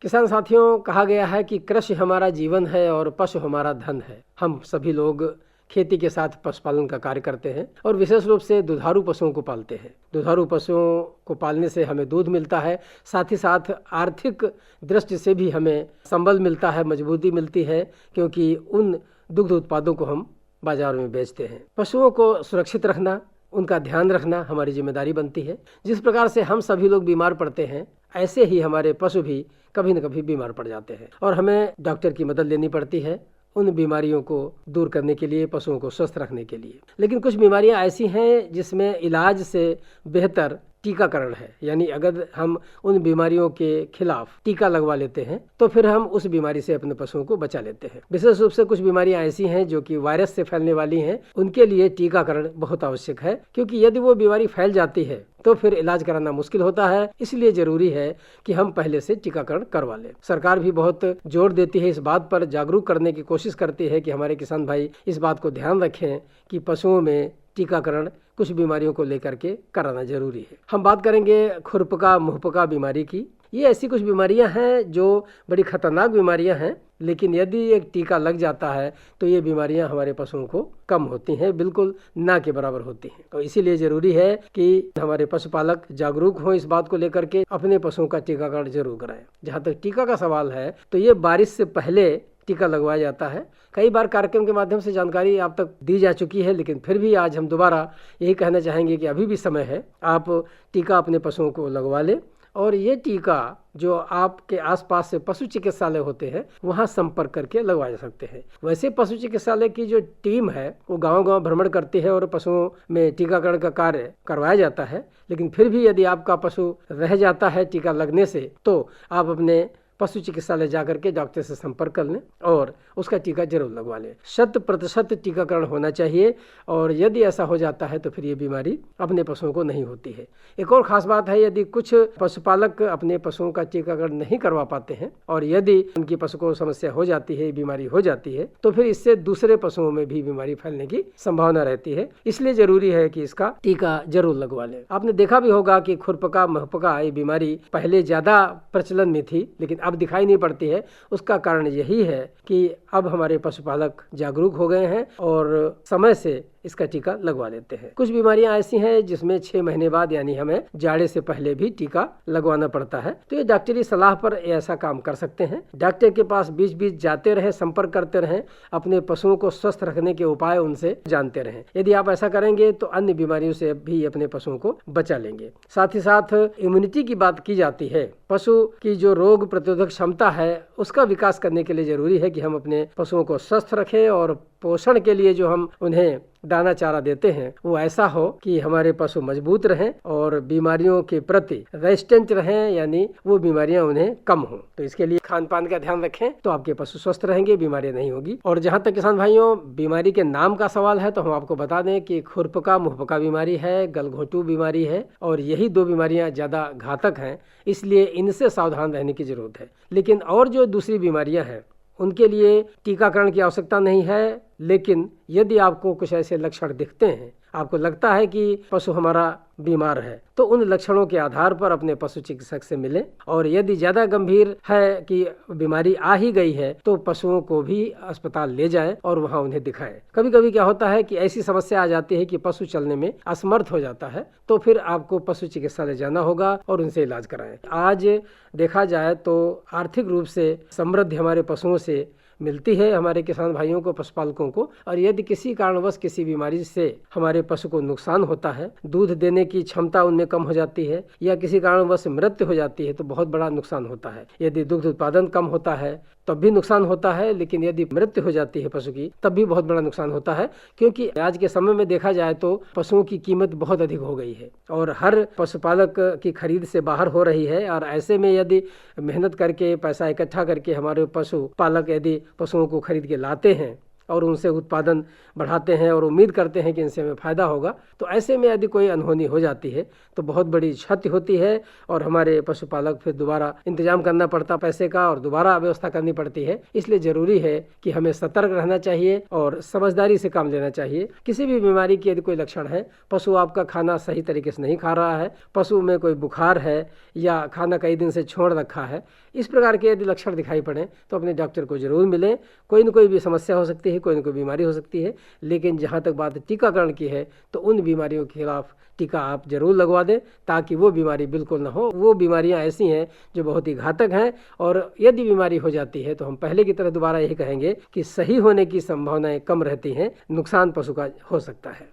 किसान साथियों, कहा गया है कि कृषि हमारा जीवन है और पशु हमारा धन है। हम सभी लोग खेती के साथ पशुपालन का कार्य करते हैं और विशेष रूप से दुधारू पशुओं को पालते हैं। दुधारू पशुओं को पालने से हमें दूध मिलता है, साथ ही साथ आर्थिक दृष्टि से भी हमें संबल मिलता है, मजबूती मिलती है, क्योंकि उन दुग्ध उत्पादों को हम बाजार में बेचते हैं। पशुओं को सुरक्षित रखना, उनका ध्यान रखना हमारी जिम्मेदारी बनती है। जिस प्रकार से हम सभी लोग बीमार पड़ते हैं, ऐसे ही हमारे पशु भी कभी न कभी बीमार पड़ जाते हैं और हमें डॉक्टर की मदद लेनी पड़ती है उन बीमारियों को दूर करने के लिए, पशुओं को स्वस्थ रखने के लिए। लेकिन कुछ बीमारियां ऐसी हैं जिसमें इलाज से बेहतर टीकाकरण है। यानी अगर हम उन बीमारियों के खिलाफ टीका लगवा लेते हैं तो फिर हम उस बीमारी से अपने पशुओं को बचा लेते हैं। विशेष रूप से कुछ बीमारियां ऐसी हैं जो कि वायरस से फैलने वाली हैं, उनके लिए टीकाकरण बहुत आवश्यक है, क्योंकि यदि वो बीमारी फैल जाती है तो फिर इलाज कराना मुश्किल होता है। इसलिए जरूरी है कि हम पहले से टीकाकरण करवा लें। सरकार भी बहुत जोर देती है, इस बात पर जागरूक करने की कोशिश करती है कि हमारे किसान भाई इस बात को ध्यान रखें कि पशुओं में टीकाकरण कुछ बीमारियों को लेकर के कराना जरूरी है। हम बात करेंगे खुरपका मुहपका बीमारी की। ये ऐसी कुछ बीमारियां हैं जो बड़ी खतरनाक बीमारियां हैं, लेकिन यदि एक टीका लग जाता है तो ये बीमारियां हमारे पशुओं को कम होती हैं, बिल्कुल ना के बराबर होती हैं। तो इसीलिए जरूरी है कि हमारे पशुपालक जागरूक हों इस बात को लेकर के, अपने पशुओं का टीकाकरण जरूर कराएं। जहाँ तक टीका का सवाल है तो ये बारिश से पहले टीका लगवाया जाता है। कई बार कार्यक्रम के माध्यम से जानकारी आप तक दी जा चुकी है, लेकिन फिर भी आज हम दोबारा यही कहना चाहेंगे कि अभी भी समय है, आप टीका अपने पशुओं को लगवा लें। और ये टीका जो आपके आसपास से पशु चिकित्सालय होते हैं वहाँ संपर्क करके लगवाए जा सकते हैं। वैसे पशु चिकित्सालय की जो टीम है वो गांव-गांव भ्रमण करती है और पशुओं में टीकाकरण का कार्य करवाया जाता है। लेकिन फिर भी यदि आपका पशु रह जाता है टीका लगने से, तो आप अपने पशु चिकित्सालय जाकर के डॉक्टर से संपर्क कर लें और उसका टीका जरूर लगवा लें। 100% टीकाकरण होना चाहिए और यदि ऐसा हो जाता है तो फिर ये बीमारी अपने पशुओं को नहीं होती है। एक और खास बात है, यदि कुछ पशुपालक अपने पशुओं का टीकाकरण नहीं करवा पाते हैं और यदि उनकी पशु को समस्या हो जाती है, बीमारी हो जाती है, तो फिर इससे दूसरे पशुओं में भी बीमारी फैलने की संभावना रहती है। इसलिए जरूरी है कि इसका टीका जरूर लगवा लें। आपने देखा भी होगा कि खुरपका महपका ये बीमारी पहले ज्यादा प्रचलन में थी, लेकिन अब दिखाई नहीं पड़ती है। उसका कारण यही है कि अब हमारे पशुपालक जागरूक हो गए हैं और समय से इसका टीका लगवा लेते हैं। कुछ बीमारियां ऐसी हैं जिसमें 6 महीने बाद यानी हमें जाड़े से पहले भी टीका लगवाना पड़ता है, तो ये डॉक्टरी सलाह पर ऐसा काम कर सकते हैं। डॉक्टर के पास बीच बीच जाते रहें, संपर्क करते रहें, अपने पशुओं को स्वस्थ रखने के उपाय उनसे जानते रहें। यदि आप ऐसा करेंगे तो अन्य बीमारियों से भी अपने पशुओं को बचा लेंगे। साथ ही साथ इम्यूनिटी की बात की जाती है। पशु की जो रोग प्रतिरोधक क्षमता है उसका विकास करने के लिए जरूरी है कि हम अपने पशुओं को स्वस्थ रखें और पोषण के लिए जो हम उन्हें दाना चारा देते हैं वो ऐसा हो कि हमारे पशु मजबूत रहें और बीमारियों के प्रति रेजिस्टेंट रहें, यानी वो बीमारियां उन्हें कम हों। तो इसके लिए खान पान का ध्यान रखें तो आपके पशु स्वस्थ रहेंगे, बीमारियां नहीं होगी। और जहां तक किसान भाइयों बीमारी के नाम का सवाल है तो हम आपको बता दें कि खुरपका मुहपका बीमारी है, गलघोंटू बीमारी है और यही 2 बीमारियां ज्यादा घातक हैं, इसलिए इनसे सावधान रहने की जरूरत है। लेकिन और जो दूसरी बीमारियां हैं उनके लिए टीकाकरण की आवश्यकता नहीं है। लेकिन यदि आपको कुछ ऐसे लक्षण दिखते हैं, आपको लगता है कि पशु हमारा बीमार है, तो उन लक्षणों के आधार पर अपने पशु चिकित्सक से मिलें। और यदि ज्यादा गंभीर है कि बीमारी आ ही गई है तो पशुओं को भी अस्पताल ले जाएं और वहां उन्हें दिखाएं। कभी कभी क्या होता है कि ऐसी समस्या आ जाती है कि पशु चलने में असमर्थ हो जाता है, तो फिर आपको पशु चिकित्सालय जाना होगा और उनसे इलाज कराएं। आज देखा जाए तो आर्थिक रूप से समृद्धि हमारे पशुओं से मिलती है, हमारे किसान भाइयों को, पशुपालकों को। और यदि किसी कारणवश किसी बीमारी से हमारे पशु को नुकसान होता है, दूध देने की क्षमता उनमें कम हो जाती है या किसी कारणवश मृत्यु हो जाती है, तो बहुत बड़ा नुकसान होता है। यदि दुग्ध उत्पादन कम होता है तब भी नुकसान होता है, लेकिन यदि मृत्यु हो जाती है पशु की तब भी बहुत बड़ा नुकसान होता है, क्योंकि आज के समय में देखा जाए तो पशुओं की कीमत बहुत अधिक हो गई है और हर पशुपालक की खरीद से बाहर हो रही है। और ऐसे में यदि मेहनत करके पैसा इकट्ठा करके हमारे पशुपालक यदि पशुओं को खरीद के लाते हैं और उनसे उत्पादन बढ़ाते हैं और उम्मीद करते हैं कि इनसे हमें फायदा होगा, तो ऐसे में यदि कोई अनहोनी हो जाती है तो बहुत बड़ी क्षति होती है और हमारे पशुपालक फिर दोबारा इंतजाम करना पड़ता पैसे का और दोबारा व्यवस्था करनी पड़ती है। इसलिए जरूरी है कि हमें सतर्क रहना चाहिए और समझदारी से काम लेना चाहिए। किसी भी बीमारी की यदि कोई लक्षण है, पशु आपका खाना सही तरीके से नहीं खा रहा है, पशु में कोई बुखार है या खाना कई दिन से छोड़ रखा है इस प्रकार के यदि लक्षण दिखाई पड़े तो अपने डॉक्टर को जरूर मिलें। कोई न कोई भी समस्या हो सकती है, कोई न कोई बीमारी हो सकती है, लेकिन जहाँ तक बात टीकाकरण की है तो उन बीमारियों के खिलाफ टीका आप जरूर लगवा दें ताकि वो बीमारी बिल्कुल ना हो। वो बीमारियां ऐसी हैं जो बहुत ही घातक हैं, और यदि बीमारी हो जाती है तो हम पहले की तरह दोबारा यही कहेंगे कि सही होने की संभावनाएं कम रहती हैं, नुकसान पशु का हो सकता है।